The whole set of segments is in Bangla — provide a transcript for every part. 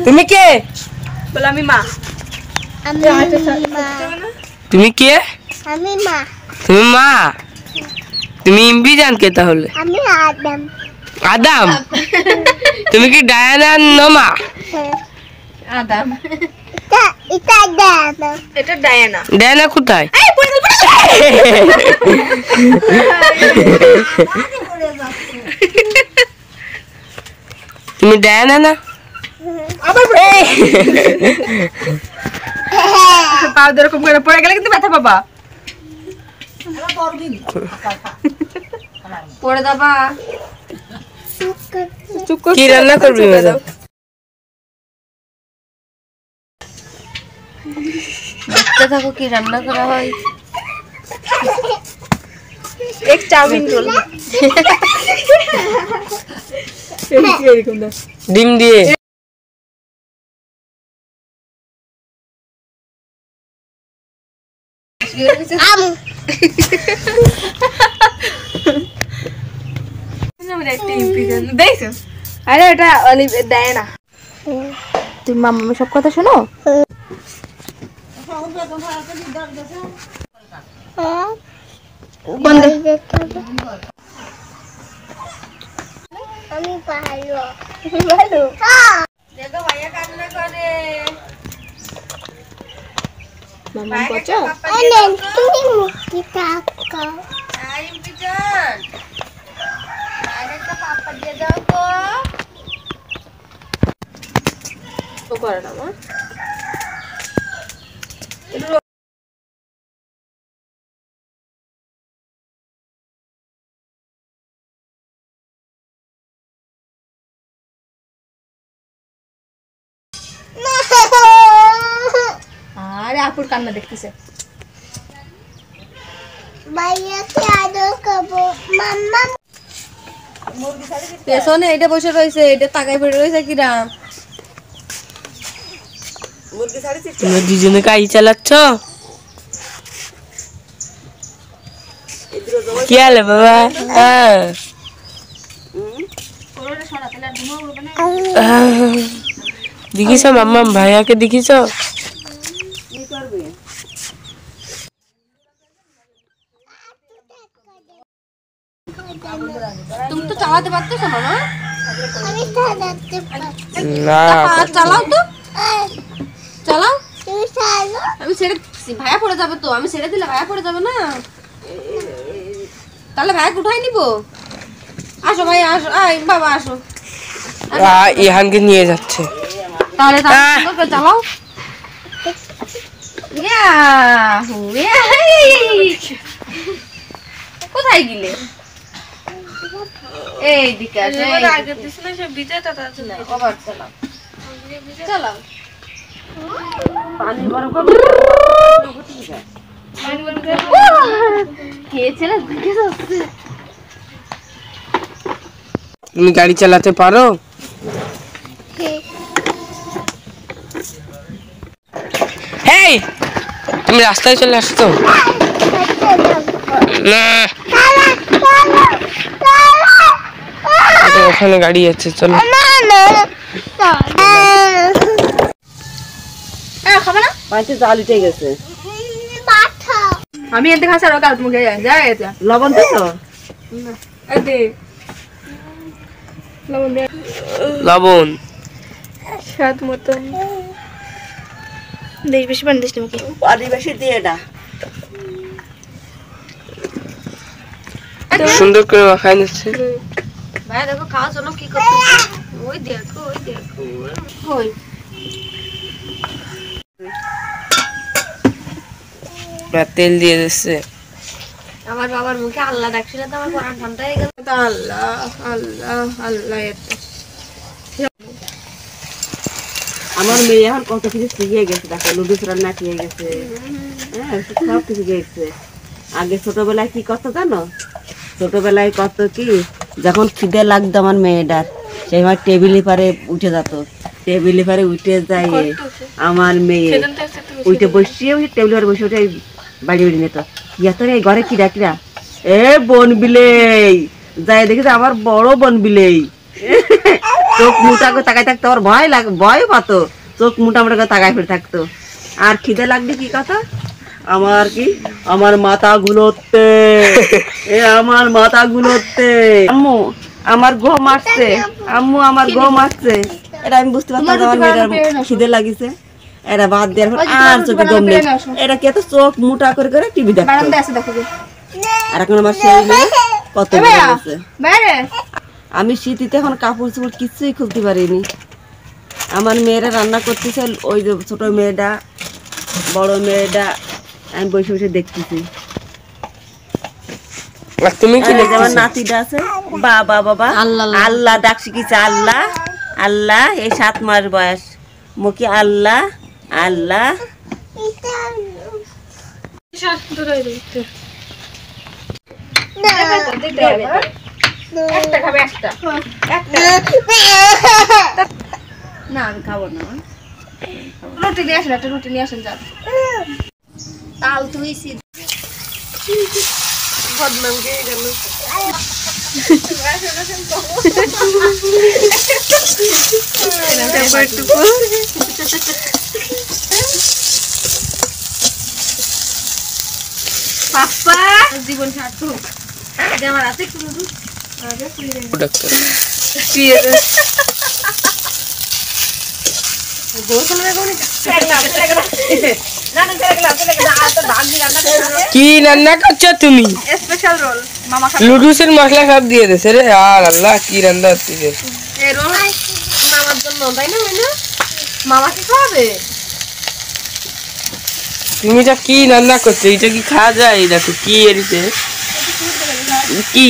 তুমি কে? বল আমি মা। তুমি কে? আমি মা। তুমি মা? তুমি ইম্বিজান কে তাহলে? আমি আদম। আদম? তুমি কি ডায়ানার নোমা? আদম। এটা আদম। এটা ডায়ানা। ডায়ানা কোথায়? তুমি ডায়ানা না? পা এরকম করে পড়ে গেলে কিন্তু ব্যথা পাবা। পড়ে দাবা। কি রান্না করবি? দেখতে থাকো কি রান্না করা হয়। এক চাউমিন রোল। ডিম দিয়ে। আরে এটা দেয় না। তুমি মাম্মা সব কথা শোনো। আমি ভালো। ভালো। দেখো ভাইয়া কান্না করে। মাম্মা পচা। আরে তুমি মুক্তি থাকো। আই বিজন। আরে তো পাপা দিয়ে দাও তো। ও করে না মা। আরে আপুর কান্না দেখতেছে। ভাইয়াকে আদর করবো। মাম্মা পেছনে এটা বসে রয়েছে, এটা তাকাই পড়ে রয়েছে কিরাম। তোমরা দুজনে গাড়ি চালাচ্ছ? কি হলো বাবা? দেখিস মাম্মা ভাইয়াকে দেখিস? তুমি তো চালাতে পারতেছ মামা। আমি চালাতে পারছি না চালাও তো, চালাও। তুমি চালো। আমি ছেড়ে ভাইয়া পড়ে যাবে তো, আমি ছেড়ে দিলে ভাইয়া পড়ে যাবে না। তাহলে ভাইয়াকে উঠাই নিব। আসো ভাইয়া আসো, আয় বাবা আসো। ইহানকে নিয়ে যাচ্ছে। তাহলে চালাও। কোথায় গেলে? এই দিকে আসো। আগে পিছনে সব ভিজেটা না, আবার চালাও। চালাও। পানি বড় করে খেয়েছে না, দেখে যাচ্ছে। তুমি গাড়ি চালাতে পারো? হেই, তুমি রাস্তায় চলে আসছো না? ওখানে গাড়ি আছে, চলো। খাবে না? পাঁচে জাল উঠে গেছে। আমি এতে খাচ্ছি আর কাল মুখে যায় এটা লবণ দিছো? লবণ স্বাদ মতন দেশ বেশি পানি দিস নাকি? আদিবাসী দিয়ে এটা সুন্দর করে মাখাই নিচ্ছে। ভাই দেখো খাওয়ার জন্য কি করতেছে। ওই দেখো, ওই দেখো, ওই তেল দিয়ে দিচ্ছে। আমার বাবার মুখে আল্লাহ ডাকছিল তো আমার পরান ঠান্ডা হয়ে গেল। আল্লাহ আল্লাহ আল্লাহ। আমার মেয়ে এখন কত কিছু শিখে গেছে, দেখো লুডুস রান্না শিখে গেছে, হ্যাঁ সব কিছু গেছে। আগে ছোটবেলায় কি করতো জানো? ছোটবেলায় কত কি, যখন খিদে লাগতো আমার মেয়েটার, সেই আমার টেবিলে পারে উঠে যেত। টেবিলে পারে উঠে যায় আমার মেয়ে, উঠে বসিয়ে টেবিলে পারে বসে উঠে বাড়ি বাড়ি নিত। ইয়াত এই ঘরে কিরা কিরা, এ বন বিলেই যাই দেখেছে আমার বড় বন বিলেই। চোখ মুটা করে তাকাই থাকতো, ওর ভয় পাতো, চোখ মুটা মুটা করে তাকাই ফিরে থাকতো। আর খিদে লাগবে কি কথা, আমার মাথা গুলোতে, আমার মাথা গুলোতে, আম্মু আমার ঘুম আসছে, আম্মু আমার ঘুম আসছে। এটা আমি বুঝতে পারতাম আমার মেয়েটার খিদে লাগিছে। এরা বাদ দেওয়ার পর আর চোখে ঘুম নেই। এটা কে তো চোখ মুটা করে করে টিভি দেখতো। আর এখন আমার সেই মেয়ে কত বড় হয়েছে। আমি শীতিতে এখন কাপড় চোপড় কিছুই খুলতে পারিনি। আমার মেয়েরা রান্না করতেছে, ওই যে ছোট মেয়েটা বড় মেয়েটা আমি বসে বসে দেখতেছি। তুমি কি আমার নাতিটা আছে, বাবা বাবা আল্লাহ ডাক শিখিছে, আল্লাহ আল্লাহ। এই 7 মাস বয়স, মুখে আল্লাহ আল্লাহ। না আমি খাবো না, রুটি নিয়ে আসেন, একটা রুটি নিয়ে আসেন। যান তাল তুই বদনাম খেয়ে গেল। পাপ্পা জীবন সার্থক। আমার আছে একটু কি রান্না করছো তুমি? স্পেশাল রোল মামা লুডুসের মশলা সব দিয়ে দিয়েছে রে। আর আল্লাহ কি রান্না হচ্ছে। এই রোল মামার জন্য, তাই না? মামা কি খাবে? তুমি এটা কি রান্না করছো? এটা কি খাওয়া যায়? দেখো কি এরিতে কি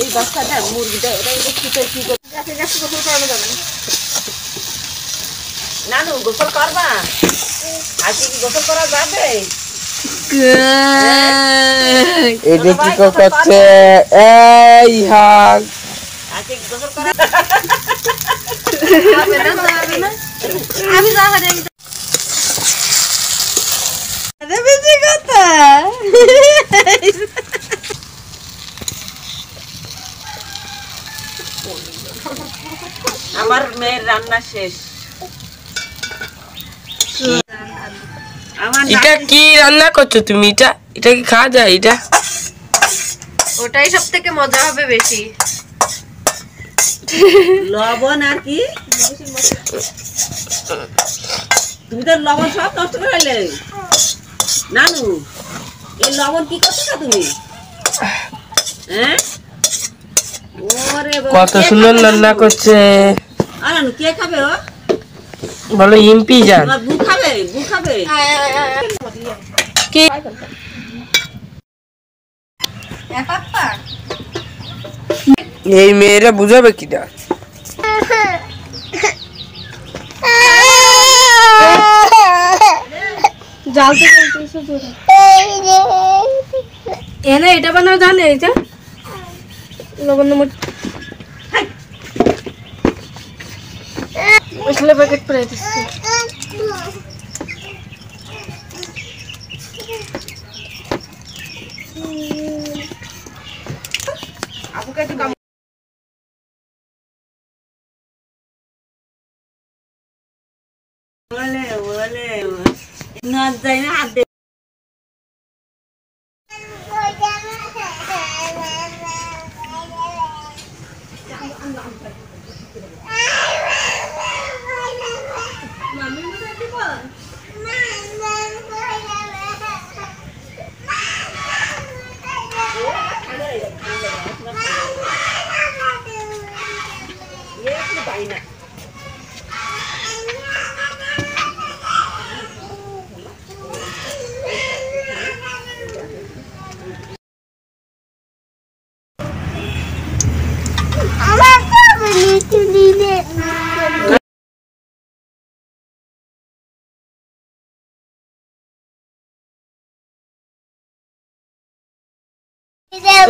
এই বাচ্চাটা মুরগিটা এটা কি নানু গোসল করবা? আজকে কি গোসল করা যাবে? এটা কি করছে? এই হাগ আজকে কি গোসল করা আমি যাবো রে। বেশি কথা আমার মেয়ের রান্না শেষ। এটা কি রান্না করছো তুমি? এটা কি খাওয়া যায়? এটা ওটাই সব থেকে মজা হবে বেশি। লবণ আর কি, তুমি তো লবণ সব নষ্ট করে ফেললে নানু। এই লবণ কি করছো তুমি? হ্যাঁ ওরে বাবা, কত সুন্দর রান্না করছে। আর নানু কে খাবে? ও বলো ইম্পি যান। তোমার বউ খাবে? বউ খাবে? কি পাপ্পা এই মেয়েরা বুঝাবে কিনা? জালতে এনে এটা বানাও জানে। এইটা লবণ মশলা প্যাকেট করে দিচ্ছি। আপুকে একটু বলে বলে না যাই না হাত দে।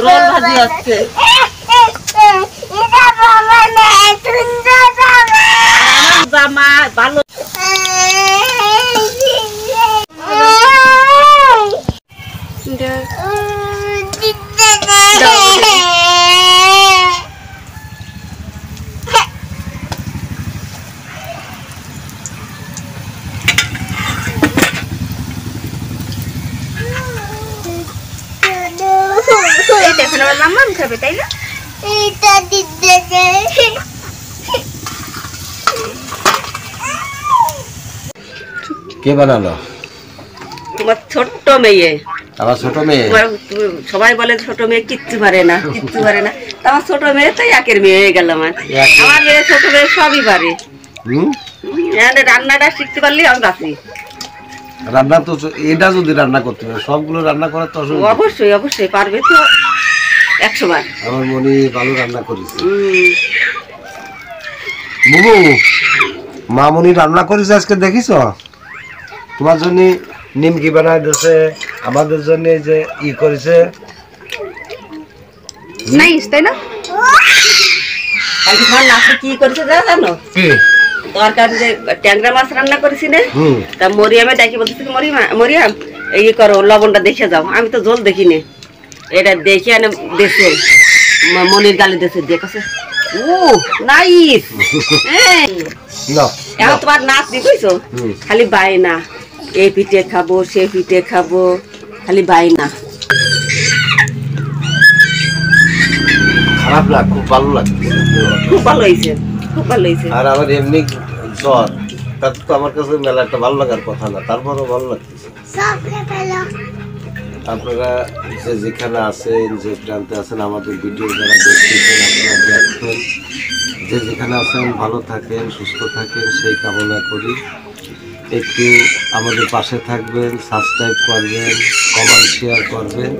রোল ভাজি হচ্ছে। আমার জামা ভালো এখন আমার মাম্মা খাবে তাই না? এটা দিতে কে বানালো? তোমার ছোট্ট মেয়ে। আমার ছোট মেয়ে। সবাই বলে ছোট মেয়ে কিচ্ছু পারে না, কিচ্ছু পারে না। তা আমার ছোট মেয়ে তাই একের মেয়ে হয়ে গেল। আমার মেয়ে ছোট মেয়ে সবই পারে। রান্নাটা শিখতে পারলে আমি বাঁচি। রান্না তো এটা যদি রান্না করতে পারে, সবগুলো রান্না করার তো অসুবিধা। অবশ্যই অবশ্যই পারবে তো 100 বার। আমার মনে ভালো রান্না করেছে। বুবু, মামনি রান্না করেছে আজকে দেখিস? তোমার জন্য নিমকি বানায় দিয়েছে, আমাদের জন্য যে ই করেছে। নাইস তাই না? কালকে তোমার নাচে কি করেছে জানো? কি তরকারি যে ট্যাংরা মাছ রান্না করেছি না, তা মরিয়ামে ডাকি বলতেছি মরিয়াম এই করো, লবণটা দেখে যাও। আমি তো জল দেখিনি, এটা দেখে আনে দেশে মনির গালি দেশে দেখেছে। ও নাইস। এখন তোমার নাচ দেখছো, খালি বায়না, এই পিঠে খাবো সে পিঠে খাবো, খালি বায়না। খারাপ লাগ, খুব ভালো লাগছে। খুব ভালো হয়েছে, খুব ভালো হয়েছে। আর আমার এমনি জ্বর, তার তো আমার কাছে মেলা একটা ভালো লাগার কথা না, তারপরও ভালো লাগতেছে। আপনারা যে যেখানে আছেন, যে প্রান্তে আছেন, আমাদের ভিডিও যারা দেখতেছেন, আপনারা দেখবেন, যে যেখানে আছেন ভালো থাকেন, সুস্থ থাকেন সেই কামনা করি। একটু আমাদের পাশে থাকবেন, সাবস্ক্রাইব করবেন, কমেন্ট শেয়ার করবেন।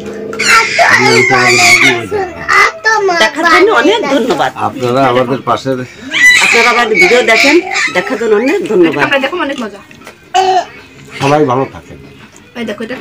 দেখার জন্য অনেক ধন্যবাদ। আপনারা আমাদের পাশে, আপনারা আমাদের ভিডিও দেখেন, দেখার জন্য অনেক ধন্যবাদ। দেখো অনেক মজা। সবাই ভালো থাকেন। দেখো এটা